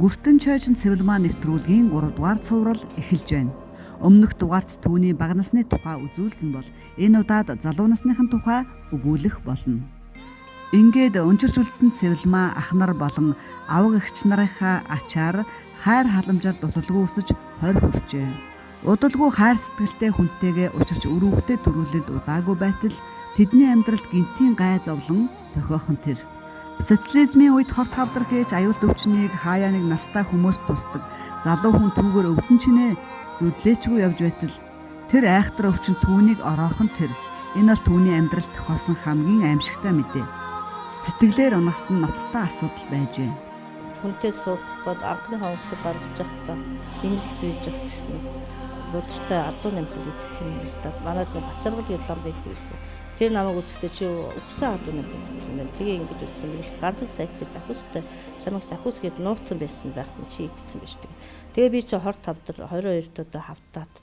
Өнгөртөн чойжин цэвэрлмаа нэвтрүүлгийн 3 дугаар цуврал эхэлж байна. Өмнөх дугаарт түүний бага насны тухай үзүүлсэн бол энэ удаад залуу насныхын тухай өгүүлэх болно. Ингээд өнчирч үлдсэн цэвэрлмаа ах нар болон авга эгч нарынхаа ачаар хайр халамжаар дуталгүй өсөж 20 хүрчээ. Удалгүй хайр сэтгэлтэй хүнтэйгээ учирч өрөвхтэй төрүүлэлд удаагүй байтал тэдний амьдралд гинтийн гай зовлон тохиохон тэр. Социализмын үед хорт хавдар хийж аюулт өвчнийг хаяа нэг настай хүмүүс тусдаг. Залуу хүн түүгээр өвдөн чинээ зүдлээчгүй явж байтал тэр айхтар өвчин түүнийг ороохон тэр. Энэ бол түүний амьдралд тохиосон хамгийн аимшигтай мэдээ. Сэтгэлээр унагсан ноцтой асуудал байжээ. Хүнтэй суух гээд анхны хонхтой гаргаж явахдаа эмнэлэгт үйж явахдаа бодортой адуу нэмхэл идсэн юм л да. Манайд нэг бацаргал ялан байдаг гэсэн. Тэр намайг үзэхдээ чи өгсөн адуу нэмхэл идсэн байна. Тэгээ ингэж үзсэн би ганцхан сайттай захиустай чамайг захиус гээд нууцсан байсан байхад чи идсэн байж таг. Тэгээ би чи хорт тавдар 22-т одоо хавтаад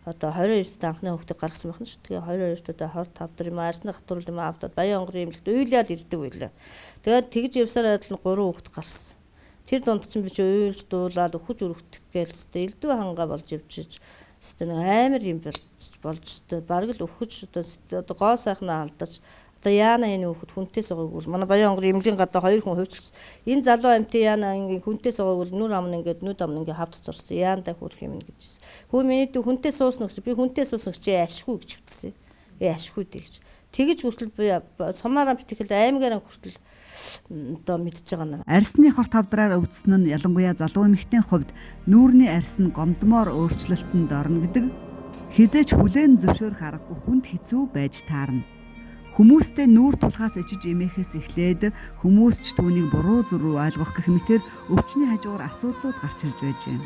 одоо 22-т анхны хонхтой гаргасан байна шүү. Тэгээ 22-т одоо хорт тавдар юм арсны хатуурл юм авдаад Баян онгорын эмнэлэгт уйлаад ирдэг байлаа. Тэгээд тэгж явсаар адил 3 хонхт гарсан. Тэр дунд чинь би чи уйлж дуулаад өхөж өрөвдөх гээл өстэй элдв хангаа болж явчих. Өстэй нэг амар юм болж өстэй бараг л өхөж одоо гоо сайхнаа алдаж одоо яана энэ хөхөд хүнтэй суугааг манай Баян онгорын эмнэлгийн гадаа 2 хүн хувьчлсан. Энэ залуу амтын яана ингээ хүнтэй суугааг нүр амн ингээд нүд амн ингээ хавд зорсон. Яандаа хүрх юм гэжсэн. Хөө миний дүү хүнтэй суусна гэсэн би хүнтэй суусна чи ашгүй гэж хөвтсөн. Ашгүй гэж. Тэгэж хүртэл би сумаараа битгэл аймагаараа хүртэл одоо мэдж байгаа юм. Арсны хорт хавдраар өвдсөн нь ялангуяа залуу эмэгтэйн хувьд нүүрний арс нь гомдмоор өөрчлөлтөнд орно гэдэг хизээч хүлээн зөвшөөрөх аргагүй хүнд хэцүү байж таарна. Хүмүүстэй нүүр тулхаас ичиж эмээхээс эхлээд хүмүүс ч түүнийг буруу зүрүү ойлгох гэх мэтээр өвчний хажуугаар асуудлууд гарч ирж байжээ.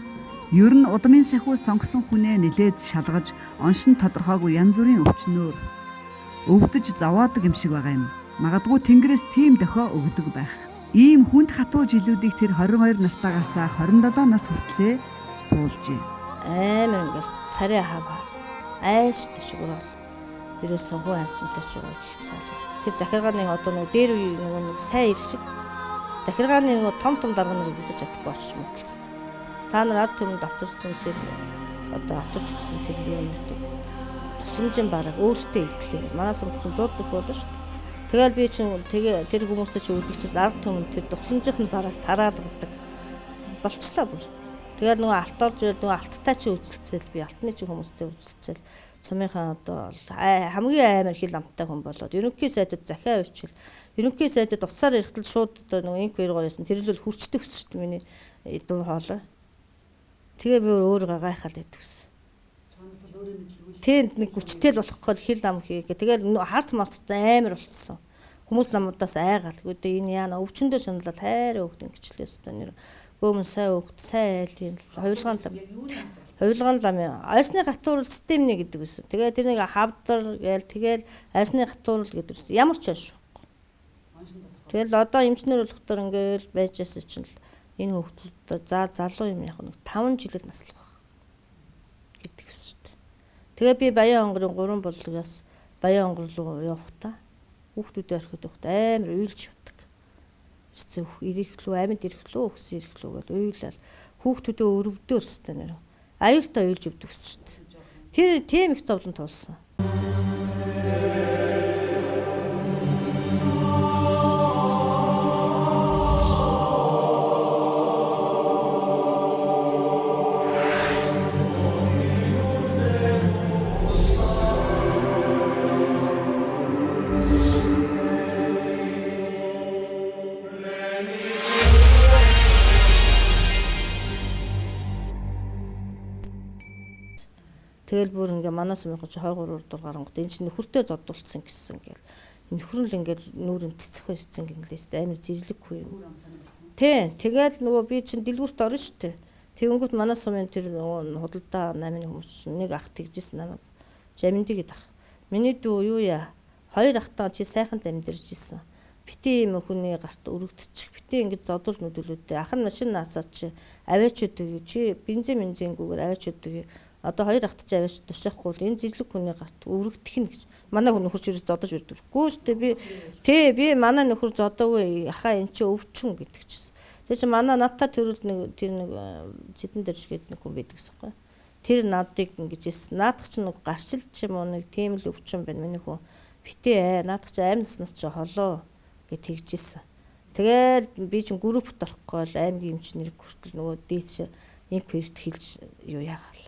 Ер нь удмын сахиус сонгосон хүнээ нилээд шалгаж оншин тодорхойгүй янз бүрийн өвчнөөр өвдөж заваадаг юм шиг байгаа юм. Магадгүй Тэнгэрээс тийм дохио өгдөг байх. Ийм хүнд хатуу жилүүдийг тэр 22 настайгаас 27 нас хүртлээр туулжээ. Амар ингээл царай хаваа. Айш тшгөрөл. Ерөөсөн хуу амттай ч уулзаалаа. Тэр захиргааны одоо нэг дээр үе нэг сайн ир шиг. Захиргааны том дарганыг үзэж чадахгүй очиж мөтөлсөн. Та нар ард түмэнд авчирсан тэр одоо авчирч гисэн тэр юм гэдэг. Тусламжийн бараг өөртөө идлээ. Манаас өмсөн 100 дэх болно шүү дээ. Тэгэл би чинь тэгээ тэр хүмүүстэй чи үзүүлчихсэн ард түмэнд тэр тусламжийнх нь бараг тараалгадаг. Болчлаа бүр. Тэгэл нөгөө алт орж ирэл нөгөө алттай чи үзэлцэл би алтны чи хүмүүстэй үзэлцэл цомынхаа одоо хамгийн амар хил амттай хүн болоод ерөнхий сайдад захиа уучил. Ерөнхий сайдад утсаар ирэхтэл шууд одоо нөгөө инквер гоёсэн тэрэлэл хүрчдэг шүү дээ миний дуу хоолой. Тэгээ би өөрөө гайхаад идэгсэн. Тэнд нэг хүчтэй л болох гээд хил ам хийгээ. Тэгэл харц марцтай амар болцсон. Хүмүүс намуудаас айгаал. Гэхдээ энэ яана өвчнөдөө шаналал хайр өгдөн гिचлээс та нэр. Гөөмөн сайн өгд, сайн айлын хувилгаан лам. Арсны гатуурал системний гэдэг байсан. Тэгээ тэр нэг хавдар гээл тэгэл арсны гатуурал гэдэг байсан. Ямар ч ааш. Тэгэл одоо эмчнэр болохдоор ингээл байжсэн чинь энэ хөвгөлд за залуу юм яг нэг 5 жилд наслах гэдэг шүү дээ. Тэгээ би Баян онгорын 3 боллогоос Баян онгор руу явахдаа хүүхдүүдээ орхиод явахдаа амар уйлж явдаг. Ирэхлүү амьд ирэхлүү өгсөн ирэхлүү гэж уйлал хүүхдүүдээ өрөвдөр өстэй нэр. Аюултай уйлж явдаг шүү дээ. Тэр тийм их зовлон тулсан. Тэгэл бүр ингээ манаас өмнө чи 23 дугаар гарангууд энэ чинь нөхөртэй зоддуулсан гэсэн ингээл. Нөхөр нь л ингээл нүүр өмтцөх байсан гинглээс амар зэрлэггүй юм. Тий, тэгэл нөгөө би чинь дэлгүүрт орно штэ. Тэгэнгүүт манаас өмнө тэр худалдаа 8-ны хүмүүс нэг ах тэгжсэн намайг. Жаминдигэд ах. Миний дүү юу яа? 2 ахтаа чи сайхан амьдэрж исэн. Бити юм хүний гарт өргөдчих. Бити ингэ зодол нүдүүлүүдтэй. Ах нь машин наасаа чи аваачуд чи бензингүүгээр аваачуд Одоо хоёр ахтаж аваач тушаахгүй л энэ зэрлэг хүний гарт өврөгдөх нь гэж. Манай хүн нөхөр чирээс зодож үрдэггүй шүү дээ. Би манай нөхөр зодоогүй ахаа эн чи өвчин гэдэг чийсэн. Тэр чинь манай надтай төрөл нэг тэр нэг зэдэн дэржгээд нэг хүн байдаг гэсэн. Тэр надыг ингэж хэлсэн. Наадах чинь нэг гаршилч юм уу нэг тийм л өвчин байна миний хүн. Битээ наадах чинь аим наснаас чи холоо гэж тэгжсэн. Тэгэл би чинь группт орохгүй л аймгийн эмчнэр хүртэл нөгөө дээч инквирт хэлж юу яагаал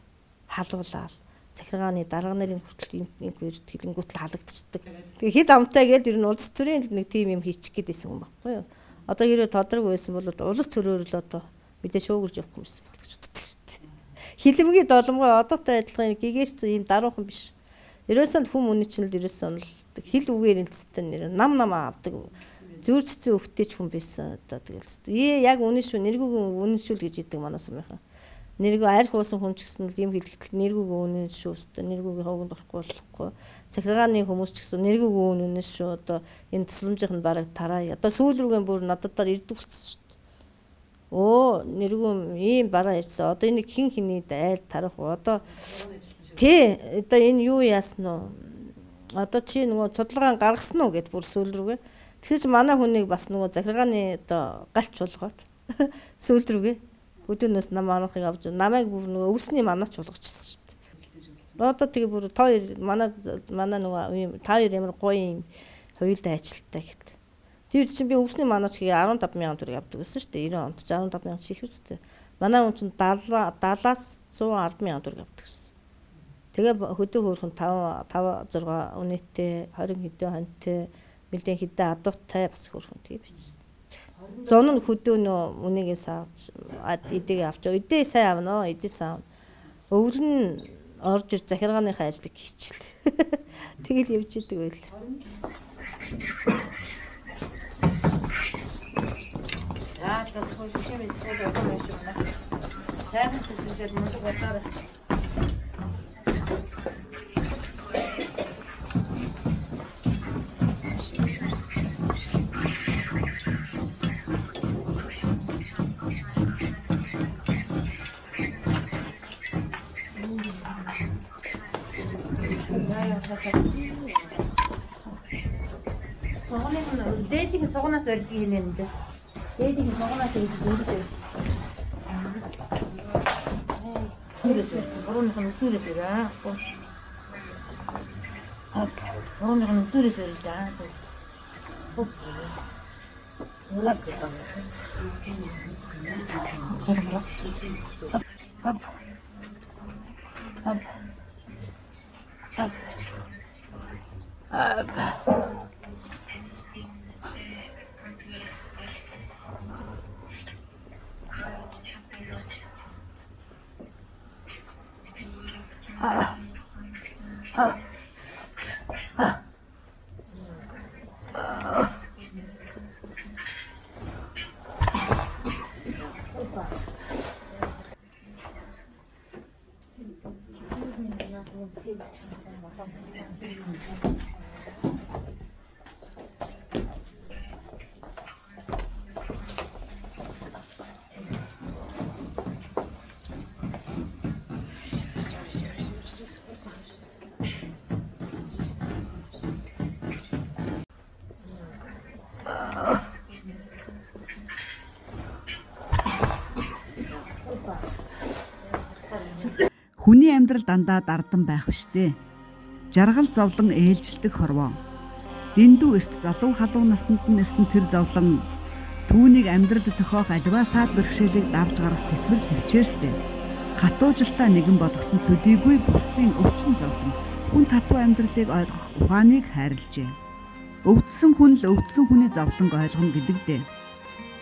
халуулаад захиргааны дарга нарын хүртэл инквирт хэлэнгүүт л халагдчихдаг. Тэгээ хил амтай гээд ер нь улс төрийн нэг тим юм хийчих гээдсэн юм байхгүй юу. Одоо хэрэг тодрог байсан бол улс төрөөр л одоо мэдээ шуугуулж явахгүй юмсан бол гэж боддог шүү дээ. Хилэмгийн доломгой одоотой адилхан гэгээрч ийм даруухан биш. 90 онд хүм үний чинь л 90 он л хил үгээр энэцтэй нэр нам авдаг. Зүүр цэцэн өвгтэйч хүн байсан одоо тэгэл. Яг үнэн шүү нэргүүг үнэн шүү л гэж идэг манаас юмхан. Нэргүү арх уусан хүн ч гэсэн л ийм хэлэхдээ нэргүүг үнэн шүү өстой нэргүүгийн хогонд орохгүй болохгүй. Захиргааны хүмүүс ч гэсэн нэргүүг үнэн шүү одоо энэ тусламжийнх нь бараг тараа. Одоо сүүл рүүгээ бүр нададаар ирдэг болчихсон шүү дээ. Оо нэргүү ийм бараа ирсэн. Одоо энэ хин хиний айл тарах уу? Одоо одоо энэ юу яасан нь одоо чи нөгөө судалгаа гаргасан уу гэд бүр сүүл рүүгээ. Тэгсэн чи манай хүнийг бас нөгөө захиргааны одоо галч болгоод сүүл рүүгээ өдөрнөөс нам анахыг авч намайг бүр нөгөө өвсний манаач болгочихсон шүү дээ. Одоо тэгээ бүр та хоёр манай нөгөө та хоёр ямар гоё хоёулаа ажилттай гэхэл. Тэр чинь би өвсний манаач хий 15,000 төгрөг авдаг гэсэн шүү дээ. 90 онд ч 15,000 чих үстэй. Манай хүн чинь 70-аас 110,000 төгрөг авдаг гэсэн. Тэгээ хөдөө хөөрхөн 5 6 үнэтэй 20 хэдэн хонтой мэдээ хэдэн адуутай бас хөөрхөн тийм биш. Зон нь хөдөө нөө үнийгээ сааж эдийг авч өдөө сайн авнаа эдээ саав. Өвөл нь орж ир захиргааныхаа ажлыг хийчихэл. Тэгэл явж идэг байл. Tas foi o que me disse que eu vou mencionar. Certo? Se fizer muito botar. Dating soğana söylediğim de. Dating soğana söylediğim de. Onun için süresi ya. Onun için süresi ya. Hop. Хүний амьдрал дандаа дардан байх штэ. Жаргал зовлон ээлжилдэг хорвоо. Дэндүү эрт залуу халуун наснд нь ирсэн тэр зовлон түүнийг амьдралд тохиох аливаа саад бэрхшээлийг давж гарах тэсвэр төвчээртэй. Хатуужилтаа нэгэн болгосон төдийгүй бусдын өвчин зовлон хүн татуу амьдралыг ойлгох ухааныг хайрлжээ. Өвдсөн хүн л өвдсөн хүний зовлонг ойлгоно гэдэг дээ.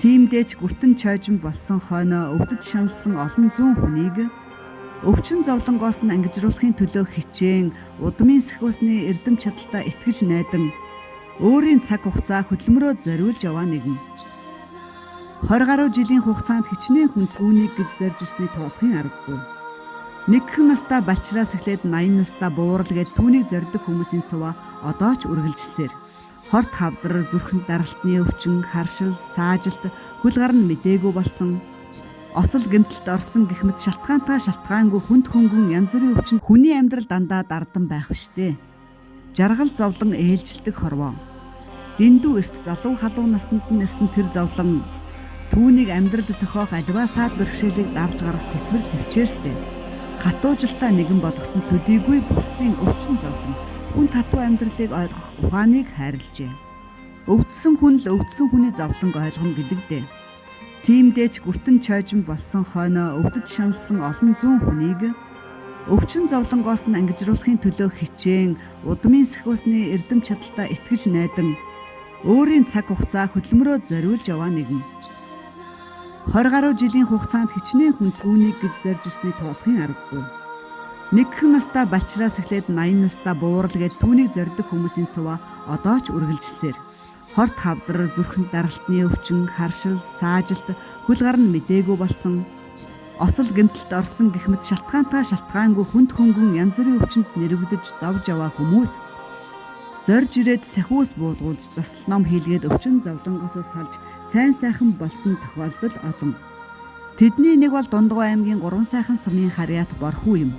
Тиймдээч гүртэн чойжин болсон хойноо өвдөж шаналсан олон зүүн хүнийг өвчин зовлонгоос нь ангижруулахын төлөө хичээн удмын сэхүүсний эрдэм чадалтаа итгэж найдан өөрийн цаг хугацаа хөдөлмөрөө зориулж яваа нэгэн. 20 гаруй жилийн хугацаанд хичнээн хүн түүнийг гэж зорж ирсний тоолохын аргагүй. Нэгхэн настаа бачраас эхлээд 80 настаа буурал гээд түүнийг зорддог хүмүүсийн цуваа одоо ч үргэлжилсээр. Хорт хавдар, зүрхэнд даралтны өвчин, харшил, саажилт, хөл гар нь мдээгүй болсон. Осол гэмтэлд орсон гэх мэт шалтгаангүй хүнд хөнгөн янз бүрийн өвчин хүний амьдрал дандаа дардан байх биштэй. Жаргал зовлон ээлжилдэг хорвоо. Дэндүү эрт залуу халуун наснд нь ирсэн тэр зовлон түүнийг амьдралд тохиох аливаа саад бэрхшээлийг давж гарах тэсвэр төвчээртэй. Хатуужилтаа нэгэн болгосон төдийгүй бусдын өвчин зовлон хүн татуу амьдралыг ойлгох ухааныг хайрлжээ. Өвдсөн хүн л өвдсөн хүний зовлонг ойлгоно гэдэг дээ. Тиймдээч гүртэн чойжин болсон хойноо өвдөж шаналсан олон зуун хүнийг өвчин зовлонгоос нь ангижруулахын төлөө хичээн удмын сахиусны эрдэм чадалтаа итгэж найдан өөрийн цаг хугацаа хөдөлмөрөд зориулж яваа нэгэн. 20 гаруй жилийн хугацаанд хичнээн хүн түүнийг гэж зорж ирсний тоолохын аргагүй. Нэгхэн настаа балчраас эхлээд 80 настаа буурал гээд түүнийг зорддог хүмүүсийн цуваа одоо ч үргэлжилсээр. Хорт хавдар, зүрхэнд даралтны өвчин, харшил, саажилт, хөл гар нь мдээгүй болсон. Осол гэмтэлд орсон гэх мэт шалтгаангүй хүнд хөнгөн янз бүрийн өвчнөд нэрвэгдэж зовж яваа хүмүүс зорж ирээд сахиус буулгуулж засал ном хийлгээд өвчин зовлонгоосоо салж сайн сайхан болсон тохиолдол олон. Тэдний нэг бол Дундгой аймгийн 3 сайхан сумын харьяат борхуу юм.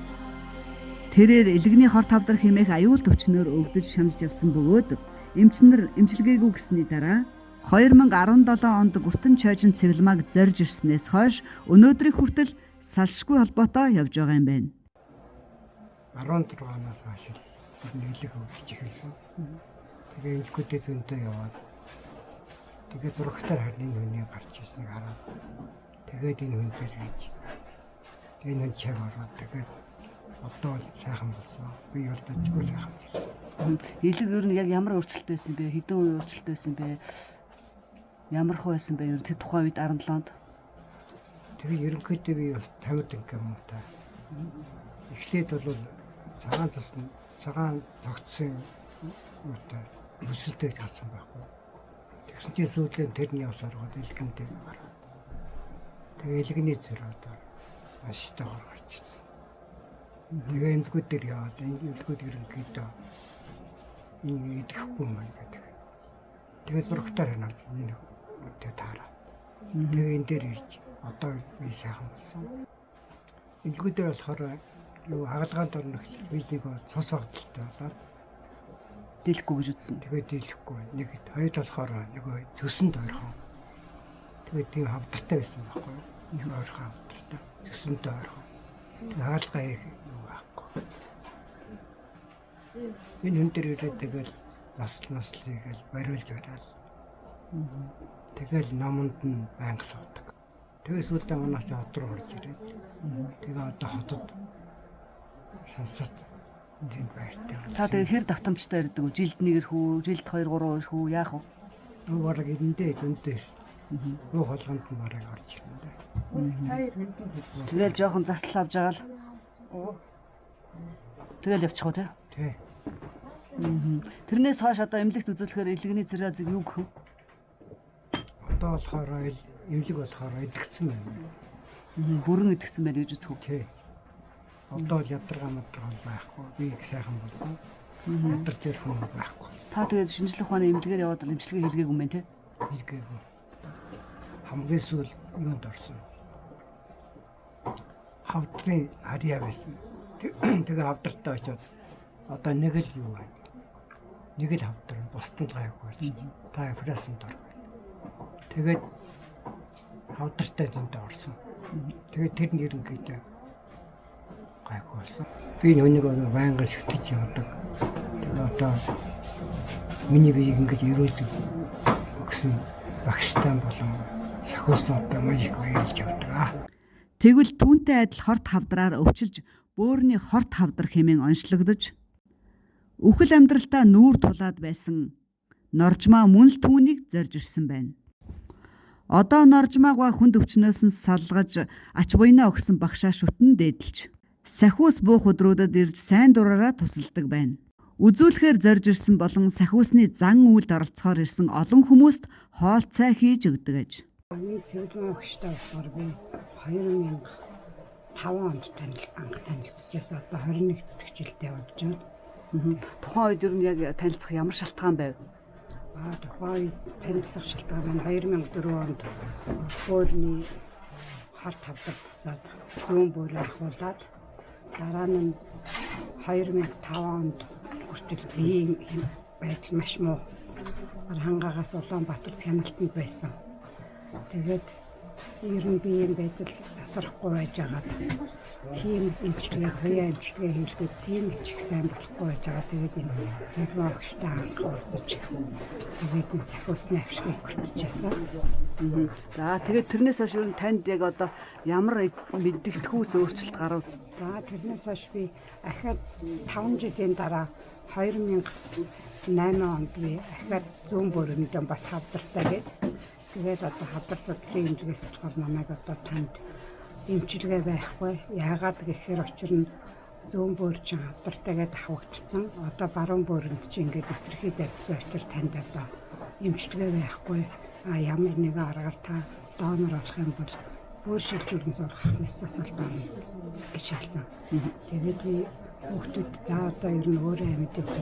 Тэрээр элэгний хорт хавдар хэмээх аюул төвчнөр өвдөж шаналж явсан бөгөөд эмчнэр эмчилгээгүй гэсний дараа 2017 онд гүртэн чойжин цэвэлмаг зорж ирснээс хойш өнөөдрийг хүртэл салшгүй холбоотой явж байгаа юм байна. 17 оноос хойш нэлээд өвдөж эхэлсэн. Тэгээ эмчгүүдээ зөндөө яваад тэгээ зурагтаар харин хүний гарч ирснийг хараад тэгээд энэ хүн дээр хийж энэ хүн чаг ороод тэгээд одоо сайхан болсон. Би бол дэжгүй сайхан болсон. Элэг ер нь яг ямар өөрчлөлт байсан бэ? Хэдэн үе өөрчлөлт байсан бэ? Ямар хөө байсан бэ? Ер нь тэр тухайн үед 17-нд. Тэгээ ерөнхийдөө би бас 50 ингээм юм та. Эхлээд бол цагаан цогцсон үүтэй өсөлтөж хатсан байхгүй. Тэгсэн чинь сүүлдээ тэрний явс оргоод элгэндээ гараад. Тэгээ элгэний зэрэг одоо аштайгаар гарч ирсэн. Тэгээ эмдгүүд дээр яваад эмдгүүд ерөнхийдөө энэ идэхгүй маань гэдэг. Тэгээ зургатаар ханаад энэ үүтэй таараа. Тэгээ энэ дээр ирж одоо би сайхан болсон. Эмдгүүдээ болохоор юу хагалгаанд орно гэж визийг цус багталтай болоод дийлэхгүй гэж үзсэн. Тэгээ дийлэхгүй. Нэг хоёрд болохоор нөгөө зөсөнд ойрхон. Тэгээ тийм хавдартай байсан байхгүй юу? Их ойрхон хавдартай. Зөсөнд ойрхон. Тэгээ хаалгаа их юу байхгүй. Энэ хүн дээр ирээд тэгэл наслыг бариулж бариад. Тэгэл номонд нь байнга суудаг. Тэгээ сүүлдээ манайч хот руу орж ирээд. Тэгээ одоо хотод сансад тэнд байртай. Та тэгээ хэр давтамжтай ирдэг үү? Жилд нэг ирэх үү? Жилд 2 3 ирэх үү? Яах вэ? Юу бараг эндээ зөндөө. Руу холгонд нь бараг орж ирнэ. Тэгэл жоохон засал авч байгаа л. Тэгэл явчих уу те? Тий. Тэрнээс хойш одоо эмнэлэгт үзүүлэхээр элэгний циррозыг юу гэх вэ? Одоо болохоор эмнэлэг болохоор идэгцэн байна. Бүрэн идэгцэн байна гэж үзэх үү? Тий. Одоо л ядаргаа мадраа байхгүй. Би их сайхан болсон. Ядарч ирэх хүн байхгүй. Та тэгээд шинжлэх ухааны эмнэлгээр яваад эмчилгээ хийлгээгүй юм байна те? Хийлгээгүй. Хамгийн сүүл юунд орсон. Хавдрын харьяа байсан. Тэгээ хавдартаа очиод одоо нэг л юу байна. Нэг л хавдар бусдад гайгүй болж. Та операцанд ор. Тэгээд хавдартай тэнд орсон. Тэгээд тэр нь ерөнхийдөө гайгүй болсон. Би нүнийг байнга шүтэж явдаг. Тэгээд одоо миний биеийг ингэж өрөөлж өгсөн багштай болон сахиуснуудаа маш их баярлж явдаг. Тэгвэл түүнтэй адил хорт хавдраар өвчилж бөөрийн хорт хавдар хэмээн онцлогдож үхэл амьдралтаа нүүр тулаад байсан норжмаа мөн л түүнийг зорж ирсэн байна. Одоо норжмаага хүнд өвчнөөс нь салгаж ач буйнаа өгсөн багшаа шүтэн дээдэлж сахиус буух өдрүүдэд ирж сайн дураараа тусалдаг байна. Үзүүлэхээр зорж ирсэн болон сахиусны зан үйлд оролцохоор ирсэн олон хүмүүст хоол цай хийж өгдөг аж. Миний цэвэрлэн багштай болохоор би 2005 онд анх танилцчихсан. Одоо 21 дэх жилдээ болж байна. Тухайн үед ер нь яг танилцах ямар шалтгаан байв? Тухайн үед танилцах шалтгаан нь 2004 онд хуулны хар тавдар тусаад зүүн бүрээ ахуулаад дараа нь 2005 онд хүртэл биеийн байдал маш муу. Хангаагаас Улаанбаатар хяналтанд байсан. Тэгээд ер нь биеийн байдал засрахгүй байж байгаа. Тийм эмчилгээ, туяа эмчилгээ хийлгээд тийм ч их сайн болохгүй байж байгаа. Тэгээд энэ зөвхөн огштой анх уулзаж тэгээд энэ сахиусны авшигыг бүтчихсэн. За тэгээд тэрнээс хойш юу танд яг одоо ямар мэддэгдэхүй зөөрчлөлт гарав? За тэрнээс хойш би ахаад 5 жилийн дараа 2008 онд би ахаад зүүн бөөрөндөө бас хавдартай гээд тэгээд одоо хавдар судлалын эмчилгээс болохоор намайг одоо танд эмчилгээ байхгүй. Яагаад гэхээр учир нь зүүн бөөрчин хавдартайгээд хавагдсан. Одоо баруун бөөрөнд чи ингээд өсрөхий тавьсан учраас танд одоо эмчилгээ байхгүй. Ямар нэгэн аргаар та донор болох юм бол бүр шилжүүлэн сурах мэсээс л байна гэж хэлсэн. Тэгээд би хүүхдүүд за одоо ер нь өөрөө амьд явах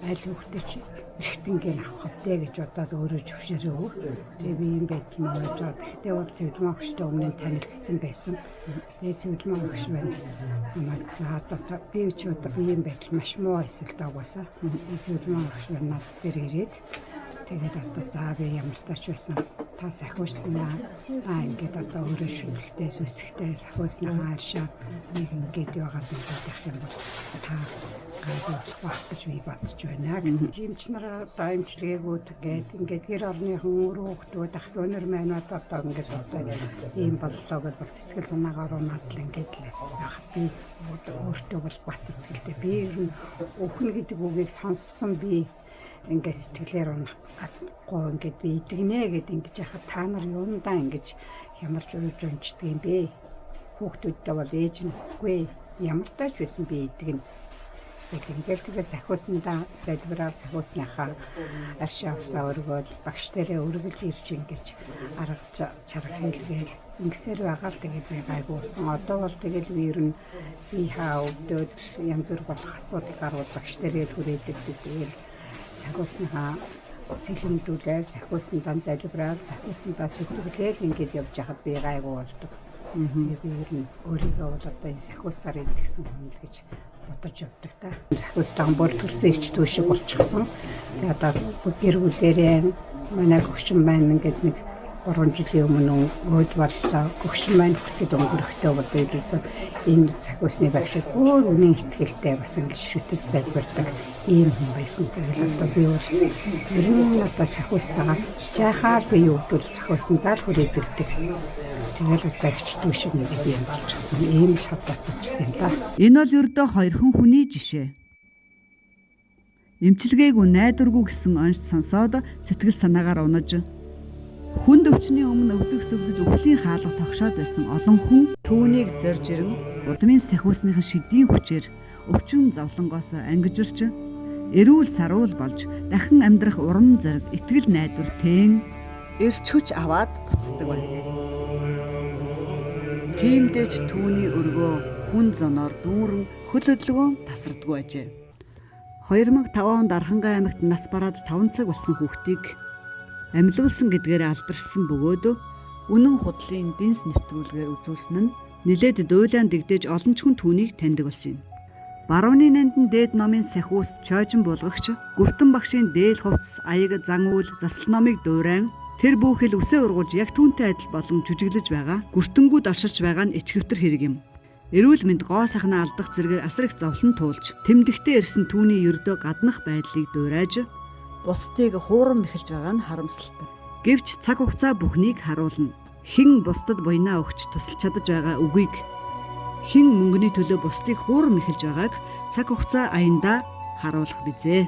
аль хүүхдээ чи эргэтэнгийн авах хэрэгтэй гэж бодоод өөрөө зөвшөөрөө өг. Тэгээ би юм байдал маань жоо. Тэгтээ бол цэвэрмэн өгчтэй өмнө танилцсан байсан. Тэгээ цэвэрмэн өгч байна. Намайг за одоо би ч одоо би юм байдал маш муу эсвэл дагвасаа. Цэвэрмэн өгч надад дээр ирээд тэгээд одоо за би ямар тач байсан. Та сахиуснаа ингээд одоо өөрөө шүнхтэй сүсгтэй сахиуснаа аршаа нэг ингээд яваад байх юм бол та гайхах гэж би бодож байна гэсэн. Жимч нараа одоо эмчилгээгүүд ингээд гэр орныхан өөрөө хүмүүс ах өнөр маань одоо ингээд одоо ийм боллоо гэж бас сэтгэл санаагаар унаад ингээд л яах би өөртөө бол бат итгэлтэй би ер нь өхнө гэдэг үгийг сонссон би ингээд сэтгэлээр унахгүй ингээд би идэгнэ гэд ингэж яхад та нар юундаа ингэж ямар ч үрж унцдаг юм бэ? Хүүхдүүдтэй бол ээж нь үгүй ямар тач байсан би идэгнэ. Ингээд тэгээ сахиуснаа залбираад сахиусныхаа аршаа усаа өргөөл багш дээрээ өргөлж ирж ингэж аргаж чарга хэлгээл ингэсээр байгаа л тэгээд би гайгуулсан. Одоо бол тэгэл би ер нь би хаа өвдөд янз бүр болох асуудал гарууд багш дээрээ хүрээдэг тэгэл сахиуснаа сэлэмдүүлээ сахиуснаа залбираад сахиуснаа сүсгэлээл ингэж явж хахад би гайгуулдаг. Би ер нь өөрийгөө бол одоо энэ сахиусаар идэгсэн хүн л гэж бодож явдаг та. Сахиустаа бүр төрсөн ич түүшиг болчихсон. Тэгээд одоо гэр бүлээрээ манай гөгшин маань ингээд нэг 3 жилийн өмнө өөд боллоо. Гөгшин маань хөтлөд өнгөрөхтэй бол бидээс энэ сахиусны багшид өөр үнэн ихтгэлтэй бас ингэж шүтэж залбирдаг ийм хүн байсан. Тэгээд одоо би бол ер нь одоо сахиустаа жахаар би өвдөл сахиуснаа л хүрээдэлдэг. Тэгээд багч түүшиг нэг юм болчихсон. Ийм л хатаатай болсон юм да. Энэ бол ердөө хоёрхан хүний жишээ. Эмчилгээгүй найдваргүй гэсэн онц сонсоод сэтгэл санаагаар унаж хүнд өвчний өмнө өвдөгсөвдөж өвлийн хаалга тогшоод байсан олон хүн түүнийг зорж ирэн удмын сахиусныхын шидийн хүчээр өвчин зовлонгоос ангижирч эрүүл саруул болж дахин амьдрах урам зориг итгэл найдвар тэн эрч хүч аваад буцдаг байна. Тиймдээч түүний өргөө хүн зоноор дүүрэн хөл хөдөлгөөн тасардгүй ажээ. 2005 онд Архангай аймагт нас бараад 5 цаг болсон хүүхдийг амьлуулсан гэдгээр алдарсан бөгөөд үнэн худлын дэнс нэвтрүүлгээр үзүүлсэн нь нилээд дуйлаан дэгдээж олон ч хүн түүнийг таньдаг болсон юм. Барууны нандин дээд номын сахиус чойжин булгагч Гүртэн багшийн дээл хувцас аяг зан үйл засал номыг дуурайн тэр бүхэл үсээ ургуулж яг түүнтэй адил болон жүжиглэж байгаа гүртэнгүүд орширч байгаа нь ичгэвтер хэрэг юм. Эрүүл мэнд гоо сахна алдах зэргээр асар их зовлон туулж тэмдэгтээ ирсэн түүний ердөө гаднах байдлыг дуурайж бусдыг хуурам эхэлж байгаа нь харамсалтай. Гэвч цаг хугацаа бүхнийг харуулна. Хэн бусдад буйнаа өгч тусалж чадаж байгаа үгийг хэн мөнгөний төлөө бусдыг хуурам эхэлж байгааг цаг хугацаа аяндаа харуулах бизээ.